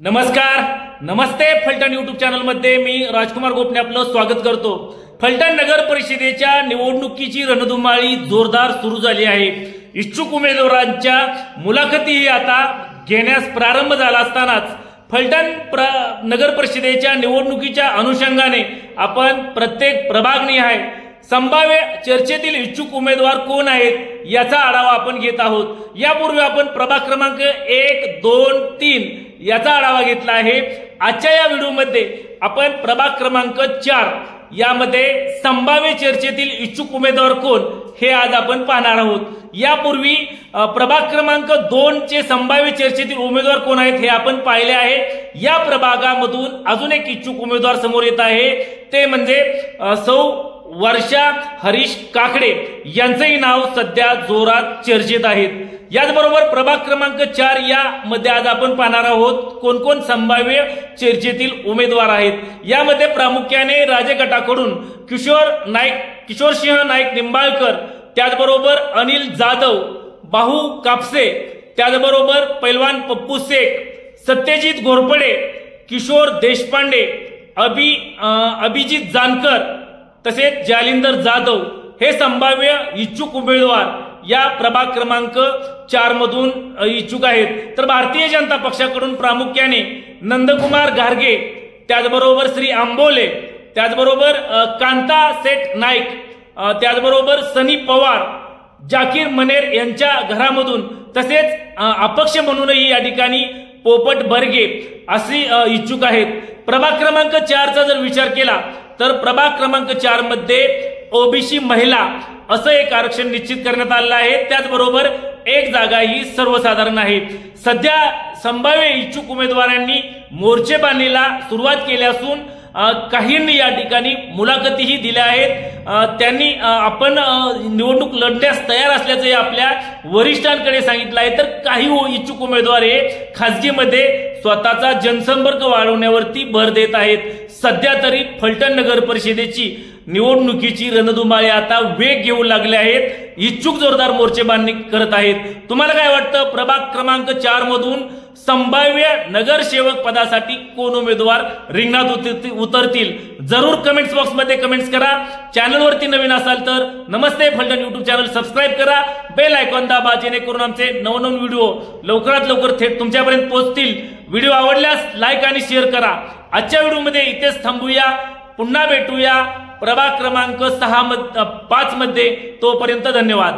नमस्कार, नमस्ते. Phaltan YouTube channel मध्ये मी राजकुमार गोपने आपलं स्वागत करतो. फलटण नगर परिषदेच्या निवडणुकीची रणधुमाळी जोरदार सुरू झाली आहे. इच्छुक उमेदवारांच्या मुलाखतीही आता घेण्यास प्रारंभ झाला असतानाच फलटण नगर परिषदेच्या निवडणुकीच्या अनुषंगाने आपण प्रत्येक प्रभागनिहाय संभाव्य चर्चेतील इच्छुक उमेदवार कोण आहेत याचा आढावा आपण घेत आहोत. यापूर्वी आपण प्रभाग क्रमांक 1, 2, 3 याचा आढावा घेतला आहे. आजच्या या व्हिडिओमध्ये आपण प्रभाग क्रमांक 4 यामध्ये संभाव्य चर्चेतील इच्छुक उमेदवार कोण हे आज आपण पाहणार आहोत. यापूर्वी प्रभाग क्रमांक 2 चे संभाव्य चर्चेतील उमेदवार कोण आहेत हे आपण पाहिले आहे. या प्रभागामधून अजून एक इच्छुक उमेदवार समोर येत आहे, ते म्हणजे सौ वर्षा हरीश काकडे यांचंही नाव सध्या जोरात चर्चेत आहे. याचबरोबर प्रभाग क्रमांक 4 यामध्ये आज आपण पाहणार आहोत कोण कोण संभाव्य चर्चेतील उमेदवार आहेत. यामध्ये प्रामुख्याने राजे गटाकडून किशोरसिंह नाईक निंबाळकर, त्याचबरोबर अनिल जाधव, बाहू कापसे, त्याचबरोबर पैलवान पप्पू शेख, सत्यजित घोरपडे, किशोर देशपांडे, अभिजित जानकर तसेच जालिंदर जाधव हे संभाव्य इच्छुक उमेदवार या प्रभाग क्रमांक 4 मधून इच्छुक आहेत. तर भारतीय जनता पक्षाकडून प्रामुख्याने नंदकुमार घारगे, त्याचबरोबर श्री आंबोले, त्याचबरोबर कांता सेठ नाईक, त्याचबरोबर सनी पवार, जाकीर मनेर यांच्या घरामधून, तसेच अपक्ष म्हणूनही या ठिकाणी पोपट बर्गे अशी इच्छुक आहेत. प्रभाग क्रमांक 4चा जर विचार केला तर प्रभाग क्रमांक 4 मध्ये ओबीसी महिला असं एक आरक्षण निश्चित करण्यात आलेलं आहे. त्याचबरोबर एक जागा ही सर्वसाधारण आहे. सध्या संभाव्य इच्छुक उमेदवारांनी मोर्चेबांधणीला सुरुवात केली असून काहींनी या ठिकाणी मुलाखतीही दिल्या आहेत. त्यांनी आपण निवडणूक लढण्यास तयार असल्याचे आपल्या वरिष्ठांकडे सांगितलं आहे. तर काही इच्छुक उमेदवार हे खासगीमध्ये स्वतःचा जनसंपर्क वाढवण्यावरती भर देत आहेत. सध्या तरी फलटण नगर परिषदेची निवडणुकीची रणधुमाळी आता वेग घेऊ लागले आहेत. इच्छुक जोरदार मोर्चे बांधणी करत आहेत. तुम्हाला काय वाटतं, प्रभाग क्रमांक 4 मधून संभाव्य नगरसेवक पदासाठी कोण उमेदवार रिंगणात उतरतील? जरूर कमेंट्स बॉक्स मध्ये कमेंट्स करा. चॅनलवरती नवीन असाल तर नमस्ते फलटण युट्यूब चॅनल सबस्क्राईब करा, बेल आयकॉन दाबा, जेणेकरून आमचे नवनवीन व्हिडिओ लवकरात लवकर थेट तुमच्यापर्यंत पोहोचतील. व्हिडिओ आवडल्यास लाईक आणि शेअर करा. आजच्या व्हिडिओमध्ये इथेच थांबूया. पुन्हा भेटूया प्रभाग क्रमांक 5 मध्ये. तोपर्यंत धन्यवाद.